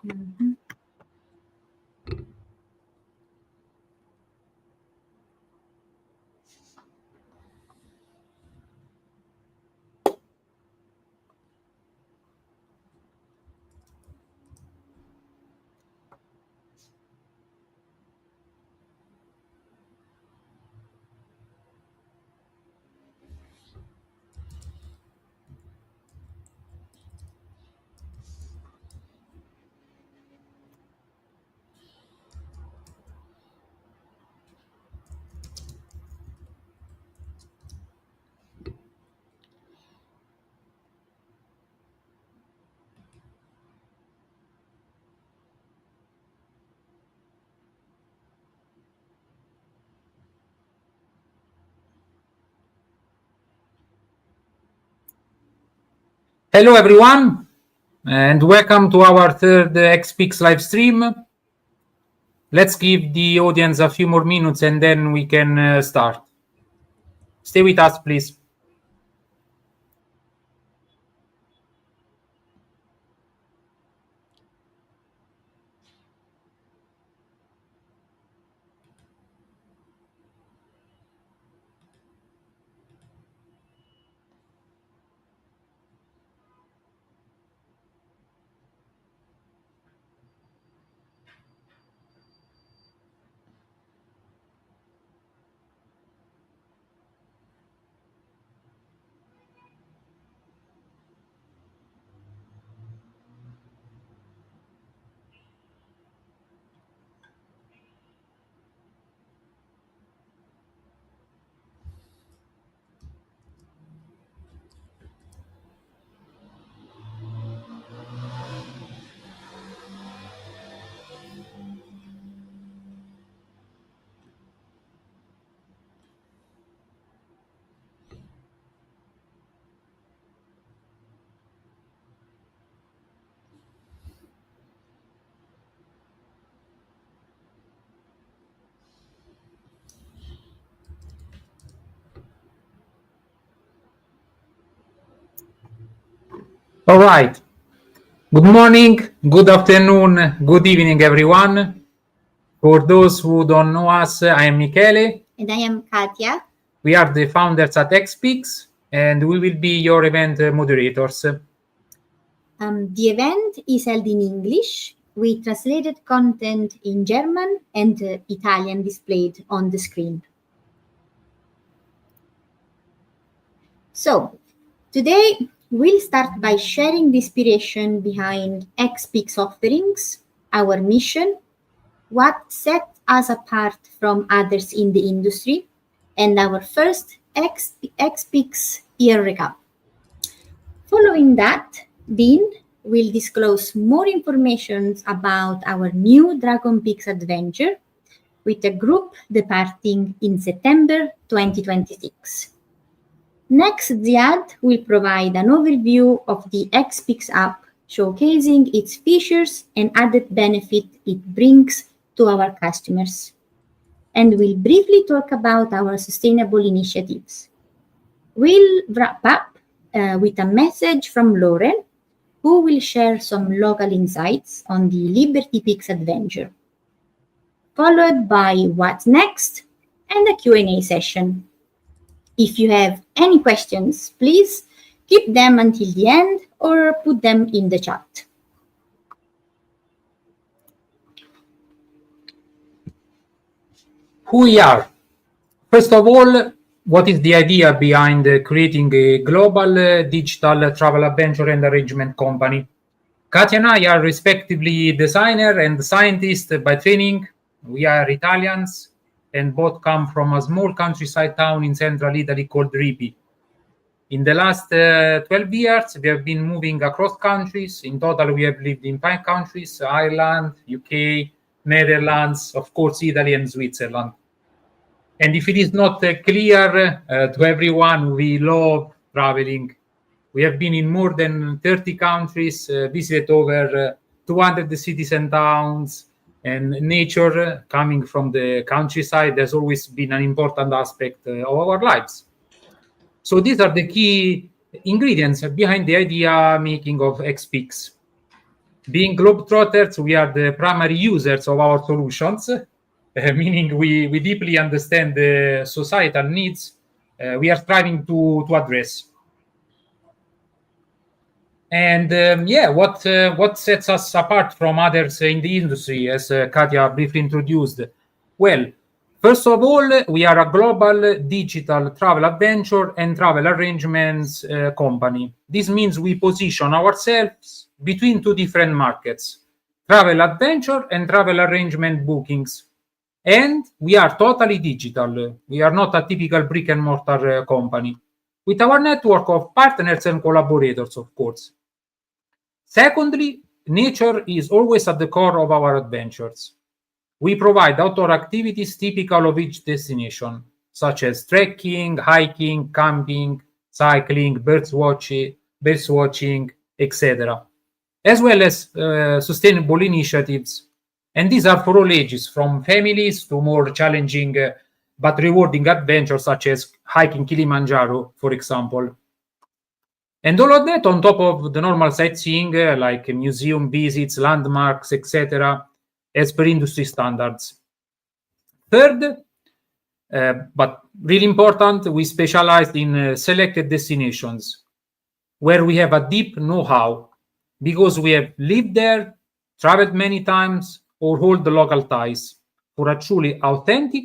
Mm-hmm. Hello everyone, and welcome to our third XPeaks live stream. Let's give the audience a few more minutes and then we can start. Stay with us, please. All right. Good morning, good afternoon, good evening, everyone. For those who don't know us, I am Michele. And I am Katia. We are the founders at XPeaks, and we will be your event moderators. The event is held in English with translated content in German and Italian displayed on the screen. So, today we'll start by sharing the inspiration behind XPeaks offerings, our mission, what sets us apart from others in the industry, and our first XPeaks year recap. Following that, Dean will disclose more information about our new Dragon Peaks adventure with a group departing in September 2026. Next, Ziad will provide an overview of the XPeaks app, showcasing its features and added benefit it brings to our customers. And we'll briefly talk about our sustainable initiatives. We'll wrap up with a message from Lauren, who will share some local insights on the Liberty Peaks adventure, followed by what's next and a Q&A session. If you have any questions, please keep them until the end or put them in the chat. Who we are? First of all, what is the idea behind creating a global digital travel adventure and arrangement company? Katia and I are respectively designer and scientist by training. We are Italians and both come from a small countryside town in central Italy called Ripi. In the last 12 years, we have been moving across countries. In total, we have lived in 5 countries: Ireland, UK, Netherlands, of course, Italy and Switzerland. And if it is not clear to everyone, we love traveling. We have been in more than 30 countries, visited over 200 cities and towns, and nature coming from the countryside has always been an important aspect of our lives. So these are the key ingredients behind the idea making of XPeaks. Being globetrotters, we are the primary users of our solutions, meaning we deeply understand the societal needs we are striving to address. And what sets us apart from others in the industry, as Katia briefly introduced? Well, first of all, we are a global digital travel adventure and travel arrangements company. This means we position ourselves between two different markets, travel adventure and travel arrangement bookings. And we are totally digital. We are not a typical brick and mortar company, with our network of partners and collaborators, of course. Secondly, nature is always at the core of our adventures. We provide outdoor activities typical of each destination, such as trekking, hiking, camping, cycling, birds watching, etc., as well as sustainable initiatives. And these are for all ages, from families to more challenging but rewarding adventures, such as hiking Kilimanjaro, for example. And all of that on top of the normal sightseeing, like museum visits, landmarks, etc., as per industry standards. Third, but really important, we specialized in selected destinations where we have a deep know-how because we have lived there, traveled many times, or hold the local ties for a truly authentic,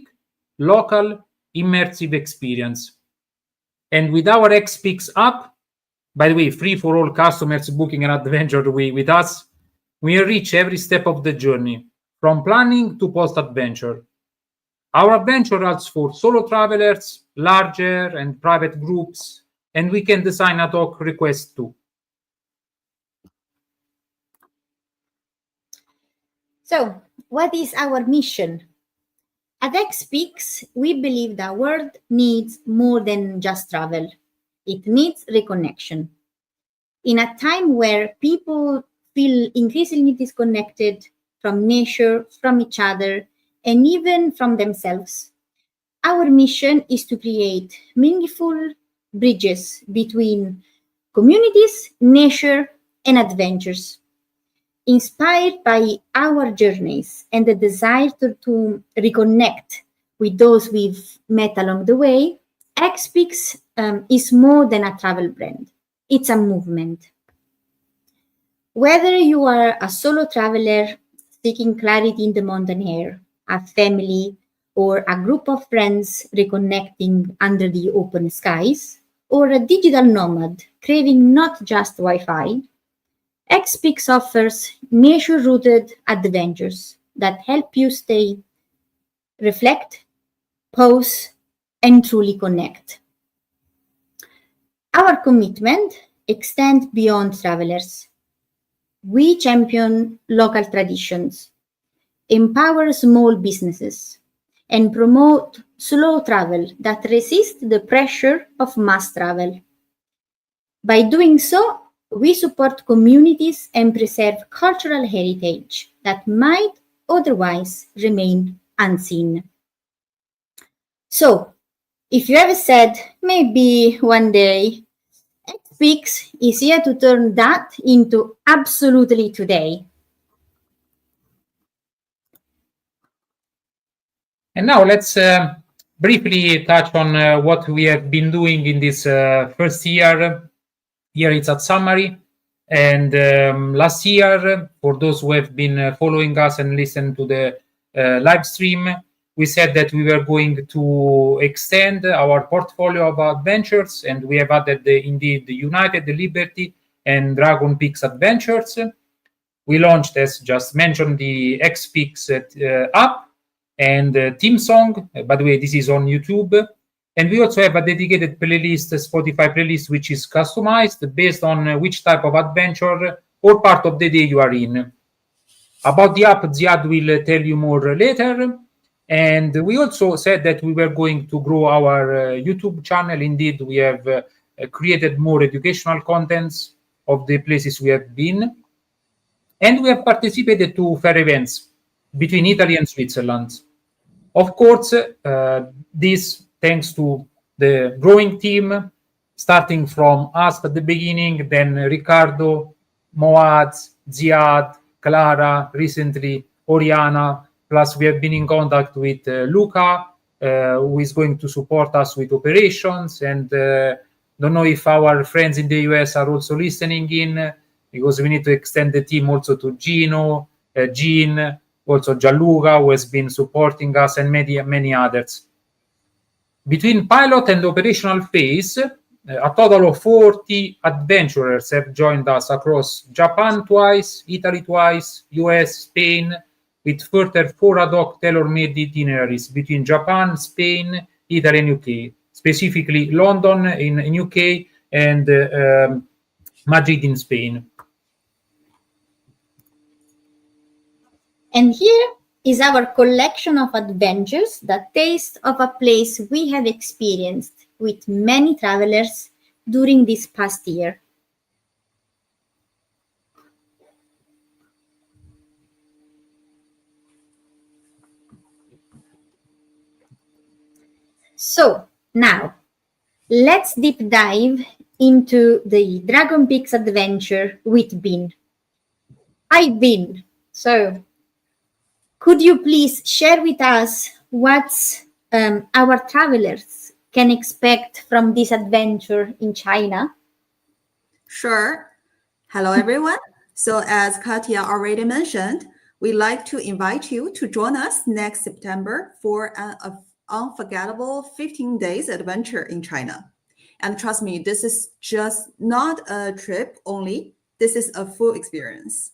local, immersive experience. And with our XPeaks app, by the way, free for all customers booking an adventure with us, we enrich every step of the journey, from planning to post-adventure. Our adventure allows for solo travelers, larger and private groups, and we can design ad hoc requests too. So, what is our mission? At XPeaks, we believe the world needs more than just travel. It needs reconnection. In a time where people feel increasingly disconnected from nature, from each other, and even from themselves, our mission is to create meaningful bridges between communities, nature, and adventures. Inspired by our journeys and the desire to reconnect with those we've met along the way, XPeaks is more than a travel brand. It's a movement. Whether you are a solo traveler seeking clarity in the mountain air, a family, or a group of friends reconnecting under the open skies, or a digital nomad craving not just Wi-Fi, XPeaks offers nature-rooted adventures that help you stay, reflect, pause, and truly connect. Our commitment extends beyond travelers. We champion local traditions, empower small businesses, and promote slow travel that resists the pressure of mass travel. By doing so, we support communities and preserve cultural heritage that might otherwise remain unseen. So, if you ever said, maybe one day, XPeaks is here to turn that into absolutely today. And now let's briefly touch on what we have been doing in this first year. Here it's a summary. And last year, for those who have been following us and listened to the live stream, we said that we were going to extend our portfolio of adventures, and we have added indeed the United, the Liberty, and Dragon Peaks adventures. We launched, as just mentioned, the XPeaks app and theme song. By the way, this is on YouTube. And we also have a dedicated playlist, a Spotify playlist, which is customized based on which type of adventure or part of the day you are in. About the app, Ziad will tell you more later. And we also said that we were going to grow our YouTube channel. Indeed, we have created more educational contents of the places we have been. And we have participated to fair events between Italy and Switzerland. Of course, this thanks to the growing team, starting from us at the beginning, then Riccardo, Moad, Ziad, Clara, recently Oriana. Plus, we have been in contact with Luca, who is going to support us with operations. And don't know if our friends in the US are also listening in, because we need to extend the team also to Gino, Jean, also Gianluca, who has been supporting us, and many others. Between pilot and operational phase, a total of 40 adventurers have joined us across Japan twice, Italy twice, US, Spain, with further 4 ad hoc tailor-made itineraries between Japan, Spain, Italy, and UK, specifically London in UK and Madrid in Spain. And here is our collection of adventures, the taste of a place we have experienced with many travelers during this past year. So now, let's deep dive into the Dragon Peaks adventure with Bin. Hi Bin. So, could you please share with us what our travelers can expect from this adventure in China? Sure. Hello, everyone. So as Katya already mentioned, we'd like to invite you to join us next September for an unforgettable 15 days adventure in China. And trust me, this is just not a trip only. This is a full experience.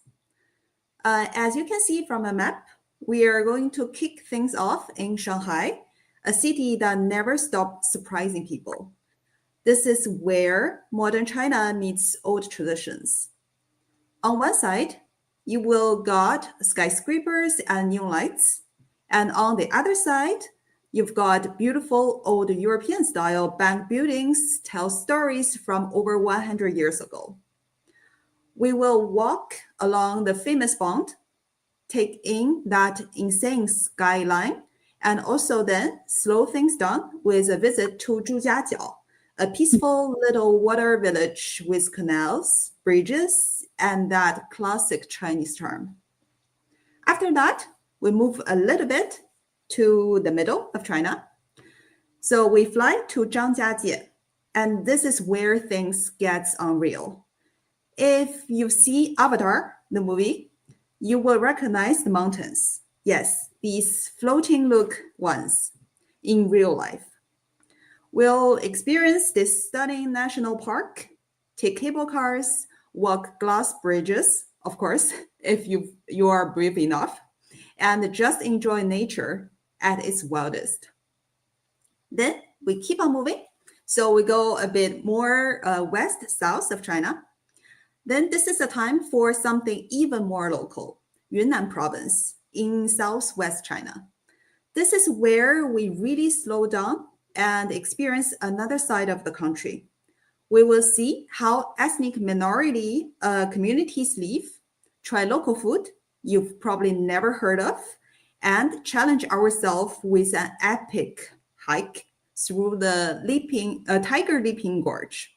As you can see from a map, we are going to kick things off in Shanghai, a city that never stops surprising people. This is where modern China meets old traditions. On one side, you will got skyscrapers and neon lights. And on the other side, you've got beautiful old European style bank buildings tell stories from over 100 years ago. We will walk along the famous Bund, take in that insane skyline, and also then slow things down with a visit to Zhujiajiao, a peaceful little water village with canals, bridges, and that classic Chinese charm. After that, we move a little bit to the middle of China. So we fly to Zhangjiajie, and this is where things get unreal. If you see Avatar, the movie, you will recognize the mountains. Yes, these floating look ones in real life. We'll experience this stunning national park, take cable cars, walk glass bridges, of course, if you are brave enough, and just enjoy nature at its wildest. Then we keep on moving. So we go a bit more west-south of China. Then this is a time for something even more local, Yunnan province in southwest China. This is where we really slow down and experience another side of the country. We will see how ethnic minority communities live, try local food you've probably never heard of, and challenge ourselves with an epic hike through the Tiger Leaping Gorge.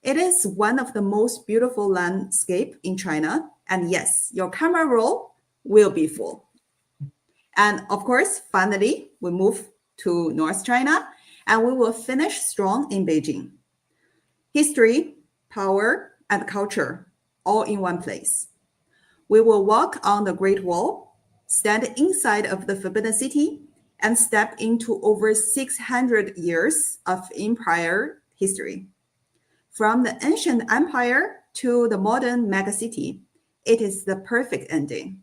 It is one of the most beautiful landscape in China, and yes, your camera roll will be full. And of course, finally, we move to North China, and we will finish strong in Beijing. History, power, and culture, all in one place. We will walk on the Great Wall, stand inside of the Forbidden City, and step into over 600 years of empire history. From the ancient empire to the modern megacity, it is the perfect ending.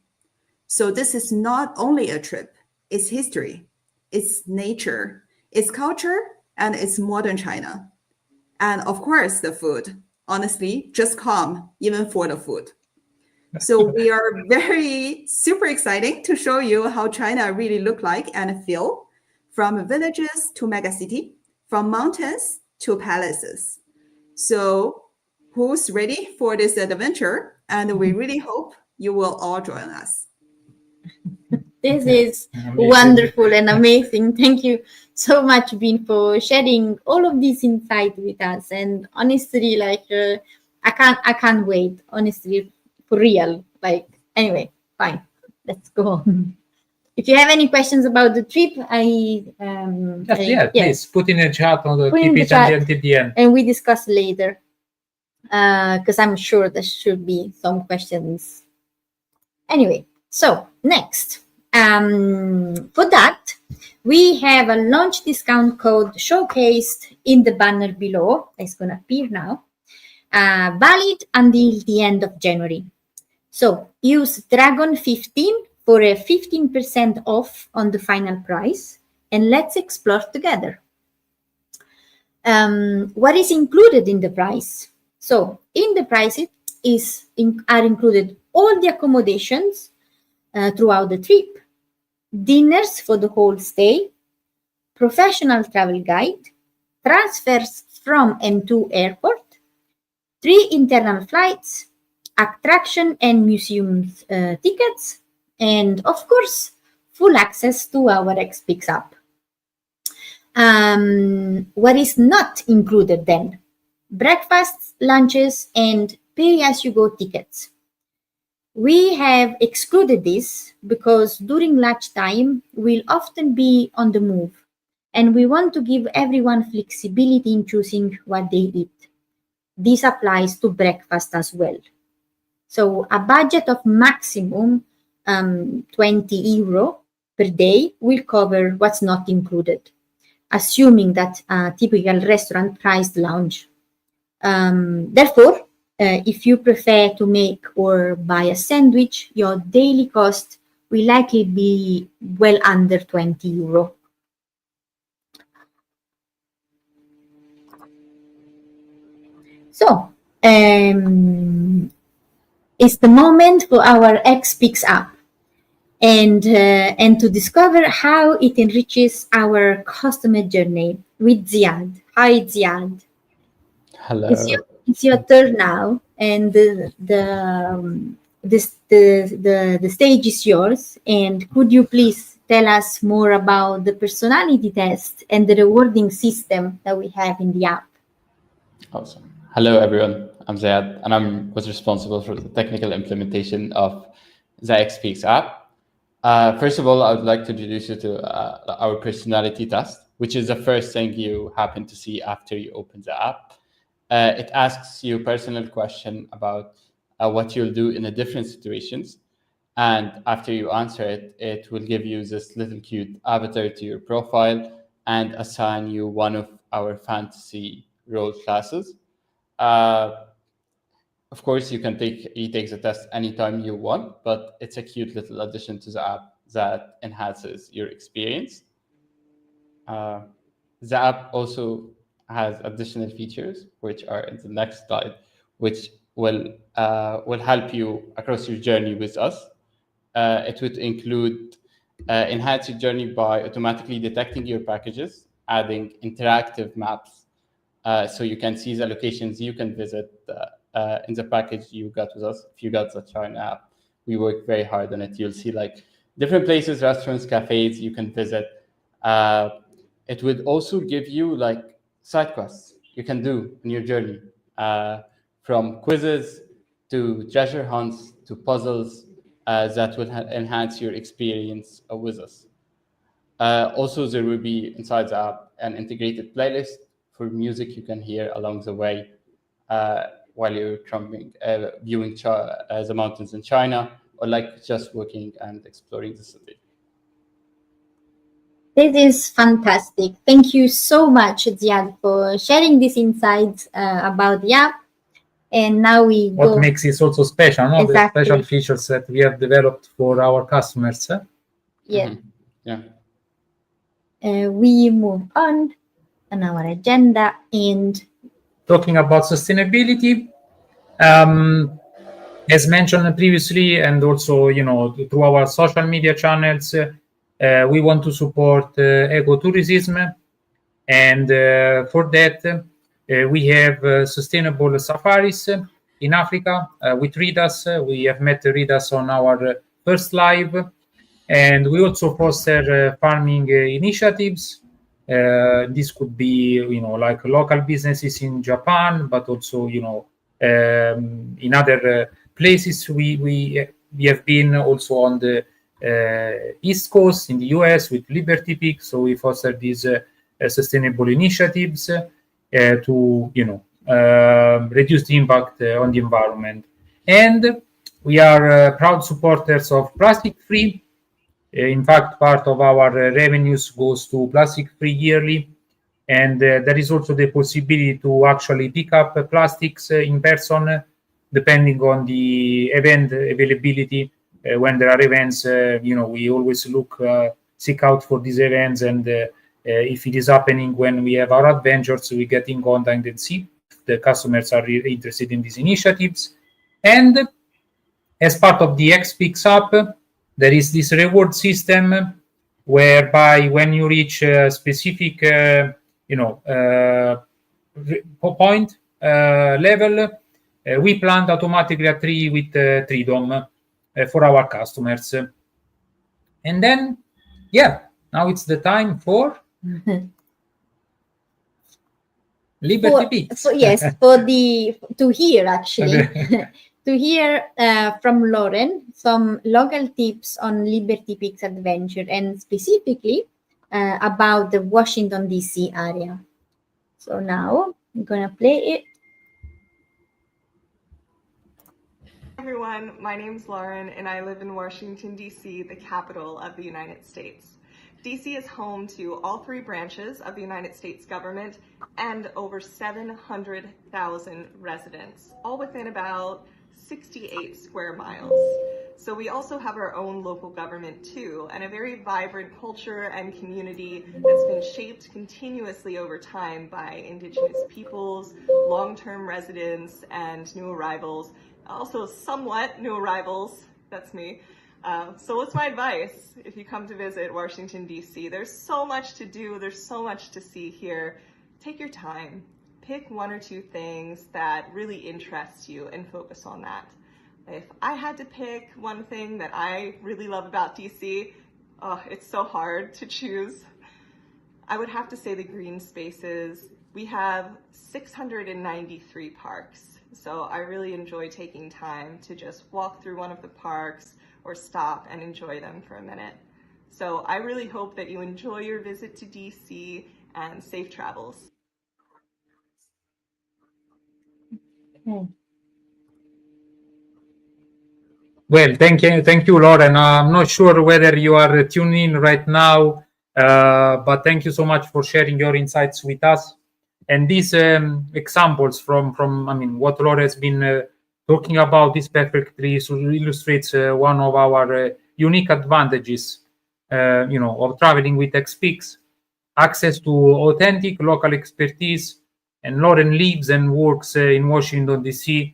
So this is not only a trip, it's history, it's nature, it's culture, and it's modern China. And of course, the food. Honestly, just come, even for the food. So we are very super exciting to show you how China really look like and feel, from villages to megacity, from mountains to palaces. So who's ready for this adventure? And we really hope you will all join us. This is wonderful and amazing. Thank you so much, Bin, for sharing all of this insight with us. And honestly, I can't wait, honestly, for real. Like, anyway, fine. Let's go on. If you have any questions about the trip, please put in the chat or keep it until the end. And we discuss later. Because I'm sure there should be some questions. Anyway, so next. For that, we have a launch discount code showcased in the banner below. It's going to appear now. Valid until the end of January. So use Dragon15 for a 15% off on the final price, and let's explore together. What is included in the price? So in the price are included all the accommodations throughout the trip, dinners for the whole stay, professional travel guide, transfers from and to airport, 3 internal flights, attraction and museums tickets, and of course, full access to our XPeaks app. What is not included then? Breakfasts, lunches, and pay-as-you-go tickets. We have excluded this because during lunchtime, we'll often be on the move, and we want to give everyone flexibility in choosing what they eat. This applies to breakfast as well. So a budget of maximum €20 per day will cover what's not included, assuming that a typical restaurant priced lounge. Therefore, if you prefer to make or buy a sandwich, your daily cost will likely be well under €20. So, it's the moment for our XPeaks app and to discover how it enriches our customer journey with Ziad. Hi, Ziad. Hello. It's your turn now, and the stage is yours. And could you please tell us more about the personality test and the rewarding system that we have in the app? Awesome. Hello, everyone. I'm Ziad, and I was responsible for the technical implementation of the XPeaks app. First of all, I would like to introduce you to our personality test, which is the first thing you happen to see after you open the app. It asks you a personal question about what you'll do in the different situations. And after you answer it, it will give you this little cute avatar to your profile and assign you one of our fantasy role classes. Of course, you take the test anytime you want, but it's a cute little addition to the app that enhances your experience. The app also has additional features, which are in the next slide, which will help you across your journey with us. It would include enhance your journey by automatically detecting your packages, adding interactive maps, so you can see the locations you can visit in the package you got with us. If you got the China app, we worked very hard on it. You'll see like different places, restaurants, cafes you can visit. It would also give you like side quests you can do in your journey, from quizzes to treasure hunts to puzzles that will enhance your experience with us. Also, there will be inside the app an integrated playlist for music you can hear along the way while you're viewing the mountains in China, or like just walking and exploring the city. This is fantastic. Thank you so much, Ziad, for sharing these insights about the app. And now what makes it also special, no? Exactly. The special features that we have developed for our customers. Yeah. Mm-hmm. Yeah. We move on our agenda and talking about sustainability. As mentioned previously, and also through our social media channels, we want to support ecotourism, and for that we have sustainable safaris in Africa with Ridas. We have met Ridas on our first live, and we also foster farming initiatives. This could be like local businesses in Japan, but also In other places, we have been also on the East Coast in the US with Liberty Peak. So we foster these sustainable initiatives to reduce the impact on the environment. And we are proud supporters of plastic free. In fact, part of our revenues goes to plastic free yearly. And there is also the possibility to actually pick up plastics in person, depending on the event availability. When there are events, we always seek out for these events. And if it is happening when we have our adventures, we get in contact and see if the customers are interested in these initiatives. And as part of the XPeaks app, there is this reward system whereby when you reach a specific point level, we plant automatically a tree with tree dome for our customers. And then, now it's the time for Liberty Peaks. To hear actually. To hear from Lauren some local tips on Liberty Peaks adventure and specifically about the Washington DC area. So now I'm gonna play it. Hi everyone, my name's Lauren and I live in Washington DC, the capital of the United States. DC is home to all 3 branches of the United States government and over 700,000 residents, all within about 68 square miles. So we also have our own local government too, and a very vibrant culture and community that's been shaped continuously over time by Indigenous peoples, long-term residents, and new arrivals. Also somewhat new arrivals, that's me. So what's my advice if you come to visit Washington, DC? There's so much to do, there's so much to see here. Take your time. Pick 1 or 2 things that really interest you and focus on that. If I had to pick one thing that I really love about DC, it's so hard to choose. I would have to say the green spaces. We have 693 parks. So I really enjoy taking time to just walk through one of the parks or stop and enjoy them for a minute. So I really hope that you enjoy your visit to DC and safe travels. Okay. Well, thank you, Lauren. I'm not sure whether you are tuning in right now, but thank you so much for sharing your insights with us. And these examples from what Lauren has been talking about, this perfectly illustrates one of our unique advantages, of traveling with XPeaks: access to authentic local expertise. And Lauren lives and works in Washington, D.C.,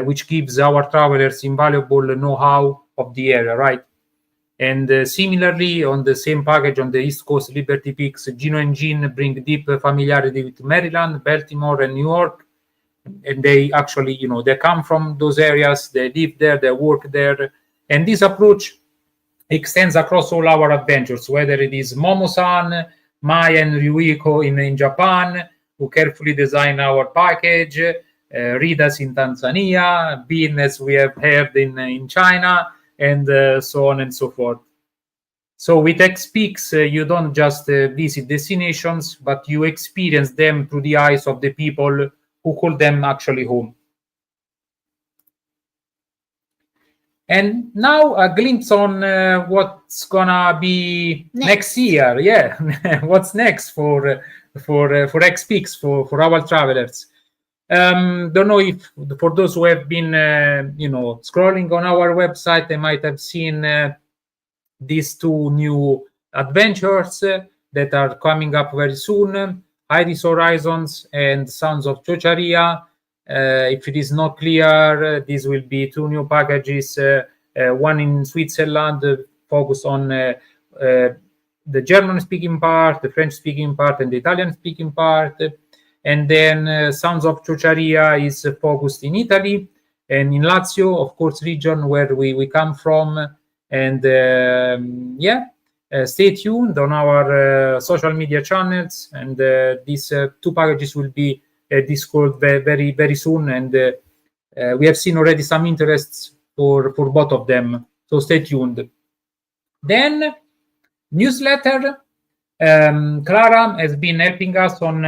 which gives our travelers invaluable know-how of the area, right? And similarly, on the same package on the East Coast, Liberty Peaks, Gino and Jean bring deep familiarity with Maryland, Baltimore, and New York. And they actually, they come from those areas, they live there, they work there. And this approach extends across all our adventures, whether it is Momo-san, Maya and Ryuiko in Japan, who carefully design our package, Ridas in Tanzania, Bean, as we have heard, in China, and so on and so forth. So with XPeaks, you don't just visit destinations, but you experience them through the eyes of the people who call them actually home. And now a glimpse on what's gonna be next year. Yeah, what's next for XPeaks, for our travelers. Don't know if for those who have been scrolling on our website, they might have seen these 2 new adventures that are coming up very soon: Heidi's Horizons and Sounds of Chocharia. If it is not clear, these will be 2 new packages, one in Switzerland focused on the German-speaking part, the French-speaking part, and the Italian-speaking part. And then Sounds of Chocharia is focused in Italy and in Lazio, of course, region where we come from. And stay tuned on our social media channels. And these 2 packages will be Discord very, very soon, and we have seen already some interests for both of them. So stay tuned. Then newsletter. Clara has been helping us on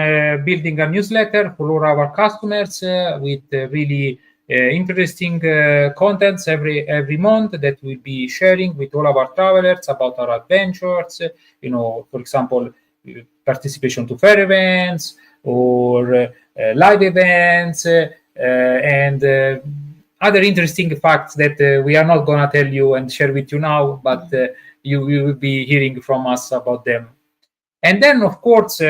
building a newsletter for all our customers with really interesting contents every month that we'll be sharing with all our travelers about our adventures. For example, participation to fair events or live events and other interesting facts that we are not going to tell you and share with you now, but you will be hearing from us about them. And then, of course,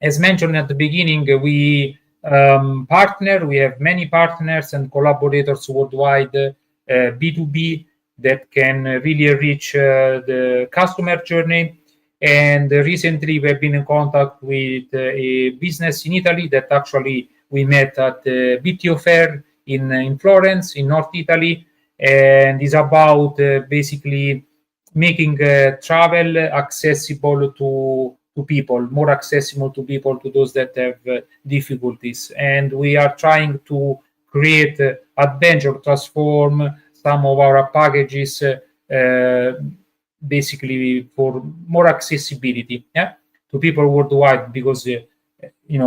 as mentioned at the beginning, we partner. We have many partners and collaborators worldwide, B2B, that can really enrich the customer journey. And recently, we've been in contact with a business in Italy that actually we met at the BTO Fair in Florence, in North Italy, and is about basically making travel accessible to people, more accessible to people, to those that have difficulties. And we are trying to create adventure, transform some of our packages basically for more accessibility to people worldwide, because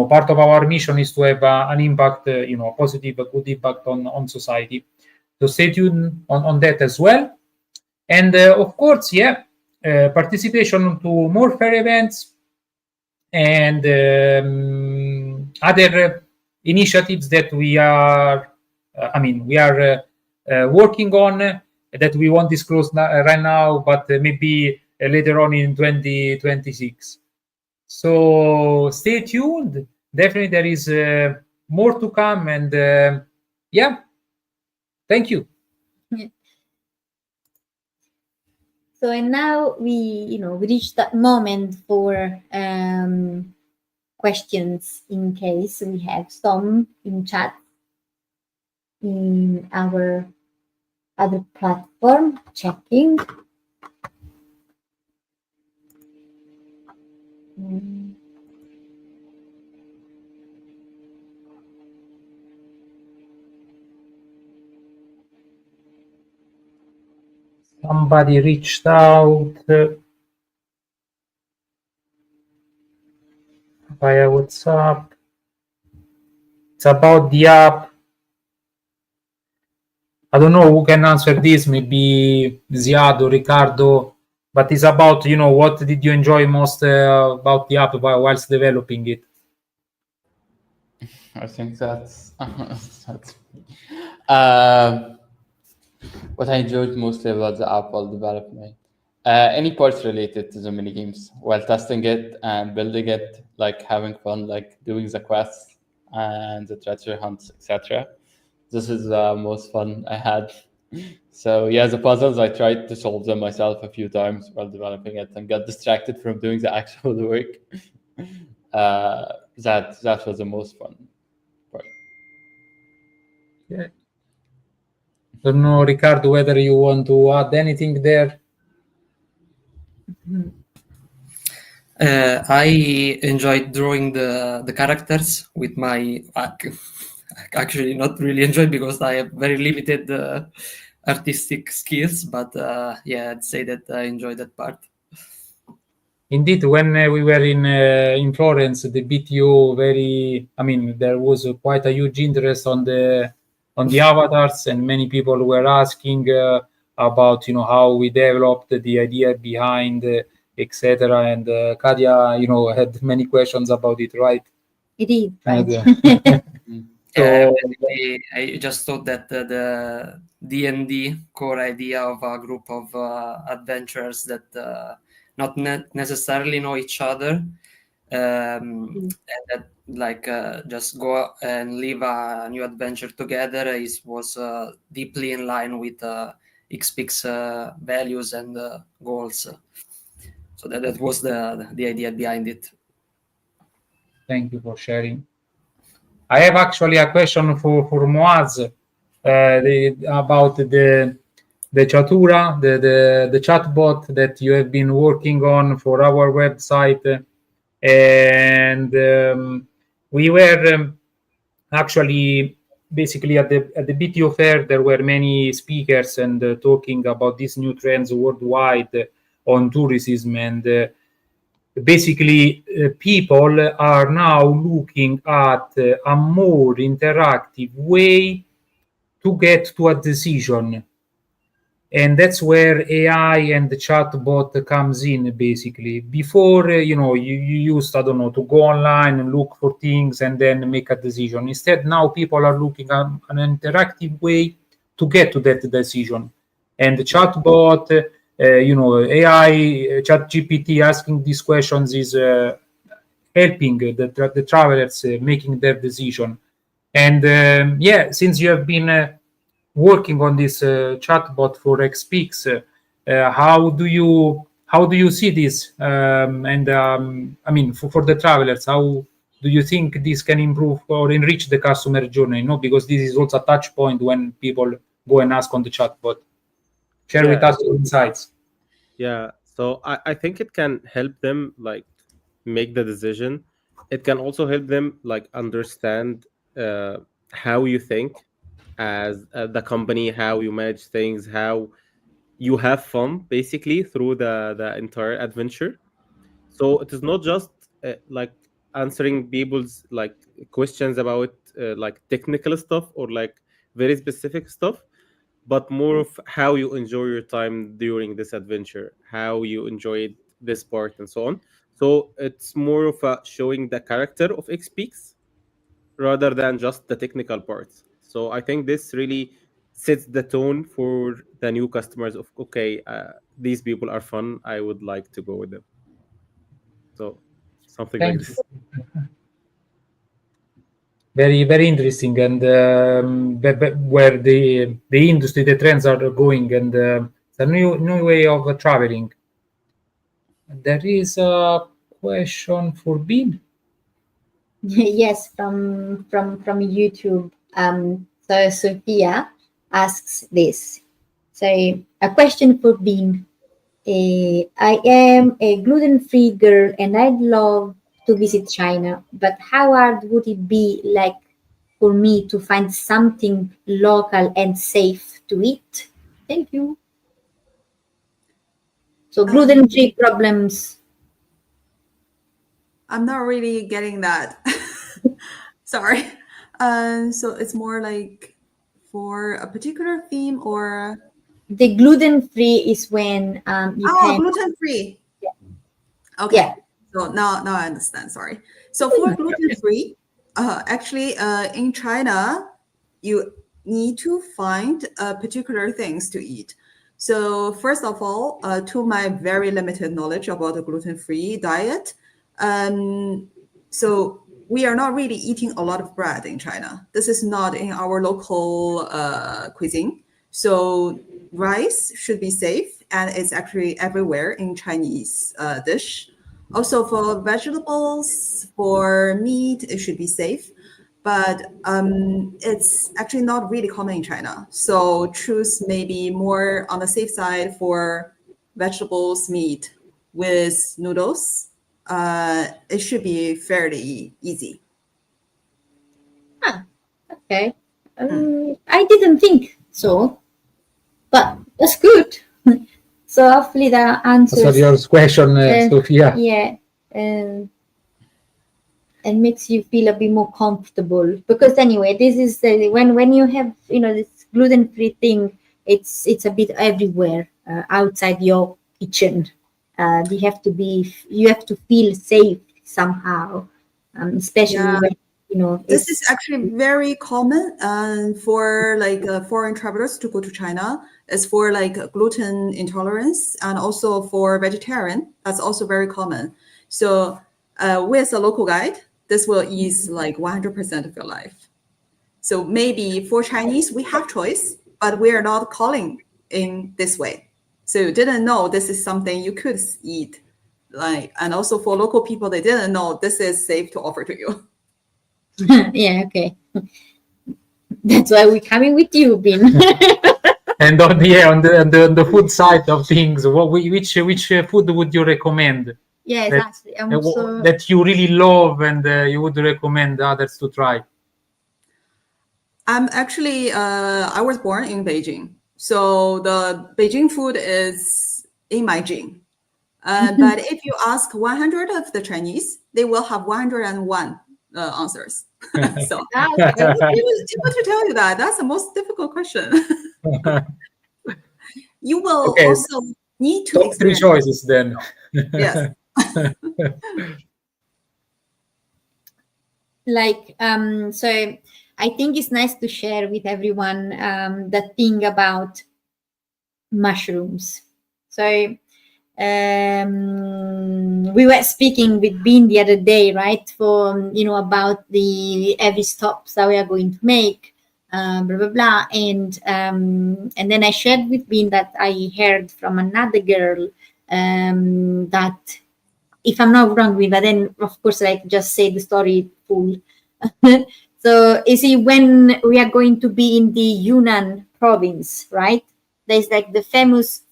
part of our mission is to have an impact, a positive, a good impact on society. So stay tuned on that as well. And of course, participation to more fair events and other initiatives that we are working on that we won't disclose right now, but maybe later on in 2026. So stay tuned. Definitely there is more to come, and thank you. So, and now we reached that moment for questions, in case we have some in chat in our other platform. Checking. Somebody reached out via WhatsApp. It's about the app. I don't know who can answer this, maybe Ziad or Ricardo, but it's about, what did you enjoy most about the app whilst developing it? I think that's what I enjoyed mostly about the app while developing. Any parts related to the mini games while testing it and building it, like having fun, like doing the quests and the treasure hunts, etc. This is the most fun I had. So yeah, the puzzles, I tried to solve them myself a few times while developing it and got distracted from doing the actual work. That was the most fun part. Yeah. Don't know, Ricardo, whether you want to add anything there. I enjoyed drawing the characters with my actually not really enjoyed because I have very limited artistic skills, but I'd say that I enjoyed that part. Indeed, when we were in Florence, the BTO there was quite a huge interest on the avatars, and many people were asking about how we developed the idea behind, etc. And Katia, had many questions about it, right? It is, right? So I just thought that the D&D core idea of a group of adventurers that not necessarily know each other, and that just go and live a new adventure together was deeply in line with XPeaks values and goals. So that was the idea behind it. Thank you for sharing. I have actually a question for Moaz about the Chatura, the chatbot that you have been working on for our website, and we were actually basically at the BTO fair. There were many speakers and talking about these new trends worldwide on tourism, and basically people are now looking at a more interactive way to get to a decision. And that's where AI and the chatbot comes in, basically. Before, you used, I don't know, to go online and look for things and then make a decision. Instead, now people are looking at an interactive way to get to that decision. And the chatbot, AI, ChatGPT asking these questions is helping the travelers making their decision. And since you have been working on this chatbot for XPeaks, how do you see this? I mean, for the travelers, how do you think this can improve or enrich the customer journey? Because this is also a touch point when people go and ask on the chatbot. Share with us your insights. Yeah, so I think it can help them like make the decision. It can also help them like understand how you think as the company, how you manage things, how you have fun basically through the entire adventure. So it is not just like answering people's like questions about like technical stuff or like very specific stuff, but more of how you enjoy your time during this adventure, how you enjoyed this part, and so on. So it's more of a showing the character of XPeaks rather than just the technical parts. So I think this really sets the tone for the new customers of okay, these people are fun. I would like to go with them. So something like Thank this. you. Very, very interesting, and where the industry, the trends are going, and it's a new way of traveling. There is a question for Bean. Yes, from YouTube. So Sophia asks this. So a question for Bean. I am a gluten-free girl and I'd love to visit China, but how hard would it be like for me to find something local and safe to eat? Thank you. So gluten-free problems. I'm not really getting that. Sorry. So it's more like for a particular theme or The gluten-free is when you can. gluten-free. Yeah. Okay. Yeah. So now I understand. Sorry. So for gluten-free, actually, in China, you need to find particular things to eat. So first of all, to my very limited knowledge about the gluten-free diet, so we are not really eating a lot of bread in China. This is not in our local cuisine. So rice should be safe, and it's actually everywhere in Chinese dish. Also for vegetables, for meat, it should be safe, but it's actually not really common in China. So choose maybe more on the safe side for vegetables, meat with noodles. It should be fairly easy. Okay. I didn't think so, but that's good. So hopefully that answers. Sorry, your question, Sophia. Yeah, and makes you feel a bit more comfortable, because anyway, this is when you have this gluten-free thing, it's a bit everywhere outside your kitchen. You have to feel safe somehow, especially when this is actually very common for like foreign travelers to go to China. It's for like gluten intolerance, and also for vegetarian. That's also very common. So with a local guide, this will ease like 100% of your life. So maybe for Chinese, we have choice, but we are not calling in this way. So you didn't know this is something you could eat. And also for local people, they didn't know this is safe to offer to you. Yeah, okay. That's why we're coming with you, Bin. And on the food side of things, which food would you recommend Yeah, exactly. That you really love and you would recommend others to try? I'm actually, I was born in Beijing. So the Beijing food is in my gene. But if you ask 100 of the Chinese, they will have 101 answers. So I was able to tell you that. That's the most difficult question. You will also need to Top 3 choices then. Yes. So I think it's nice to share with everyone the thing about mushrooms. So we were speaking with Bean the other day, right? For about the every stops that we are going to make, blah blah blah, and then I shared with Bean that I heard from another girl that, if I'm not wrong with, but then of course I just say the story full. So you see, when we are going to be in the Yunnan province, right? There's like the famous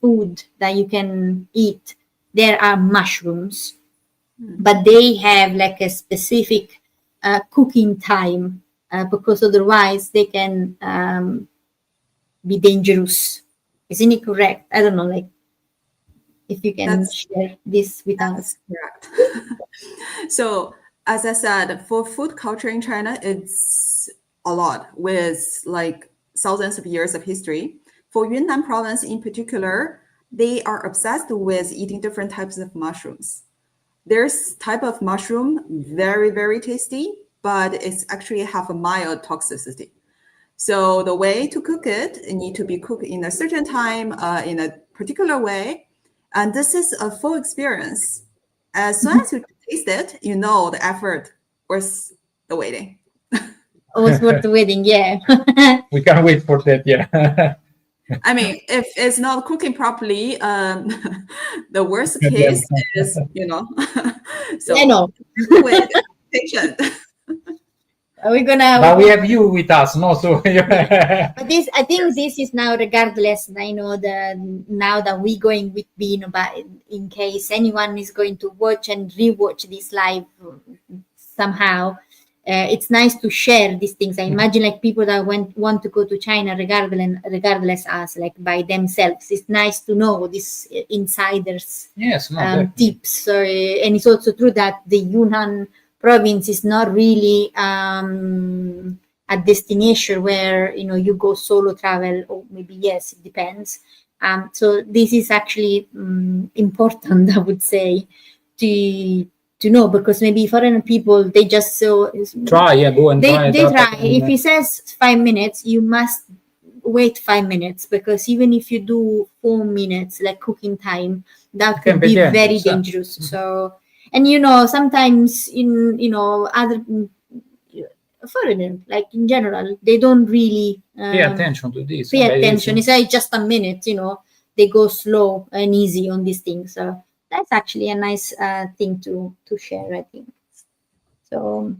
food that you can eat. There are mushrooms, but they have like a specific cooking time because otherwise they can be dangerous. Isn't it correct? I don't know, like, if you can share this with us. Correct. So, as I said, for food culture in China, it's a lot with like thousands of years of history. For Yunnan province in particular, they are obsessed with eating different types of mushrooms. There's type of mushroom, very, very tasty, but it's actually have a mild toxicity. So the way to cook it need to be cooked in a certain time, in a particular way. And this is a full experience. As soon as you taste it, you know the effort was the waiting. Was worth the waiting, yeah. We can't wait for that, yeah. I mean, if it's not cooking properly, the worst case is, so I know. wait, patient. We're gonna. But we have you with us, no? So. But I think this is now, regardless. I know now that we're going with Bean, but in case anyone is going to watch and rewatch this live somehow, it's nice to share these things. I imagine like people that want to go to China regardless as like by themselves. It's nice to know these insiders tips. So and it's also true that the Yunnan province is not really a destination where you go solo travel, or maybe yes, it depends. So this is actually important, I would say, to know, because maybe foreign people, they just go and try. They try. If he says 5 minutes, you must wait 5 minutes, because even if you do 4 minutes like cooking time, that could be very dangerous. So, and sometimes in other foreigner, like in general, they don't really pay attention to this. Pay attention. It's like just a minute, they go slow and easy on these things. So that's actually a nice thing to share, I think. So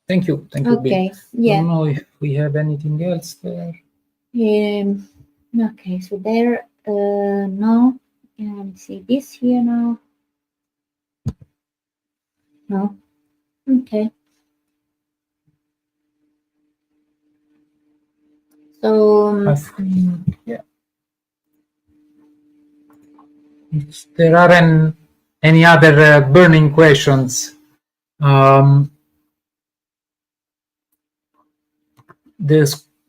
thank you. Okay. Yeah. I don't know if we have anything else there. Okay. So there. No. Let me see this here now. No. Okay. So yeah. If there aren't any other burning questions, the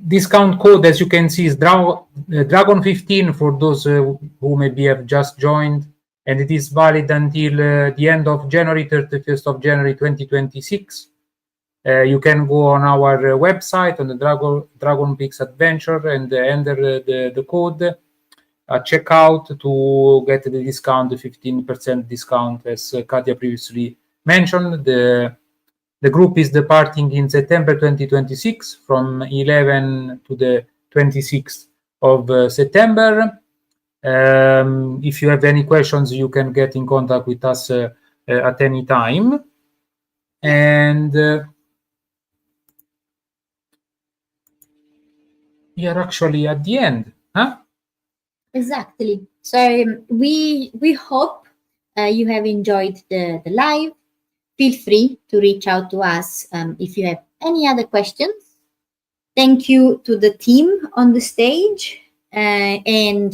discount code, as you can see, is Dragon 15 for those who maybe have just joined, and it is valid until the end of January, 31st of January 2026. You can go on our website on the XPeaks Adventure and enter the code checkout to get the discount, the 15% discount, as Katia previously mentioned. The group is departing in September 2026 from 11 to the 26th of September. If you have any questions, you can get in contact with us at any time. And we are actually at the end, huh? Exactly. So we hope you have enjoyed the live. Feel free to reach out to us if you have any other questions. Thank you to the team on the stage and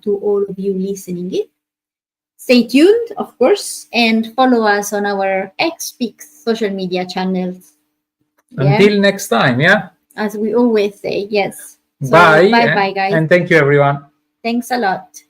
to all of you listening in. Stay tuned, of course, and follow us on our XPeaks social media channels. Until next time, yeah? As we always say, yes. So, Bye. bye-bye, guys. And thank you, everyone. Thanks a lot.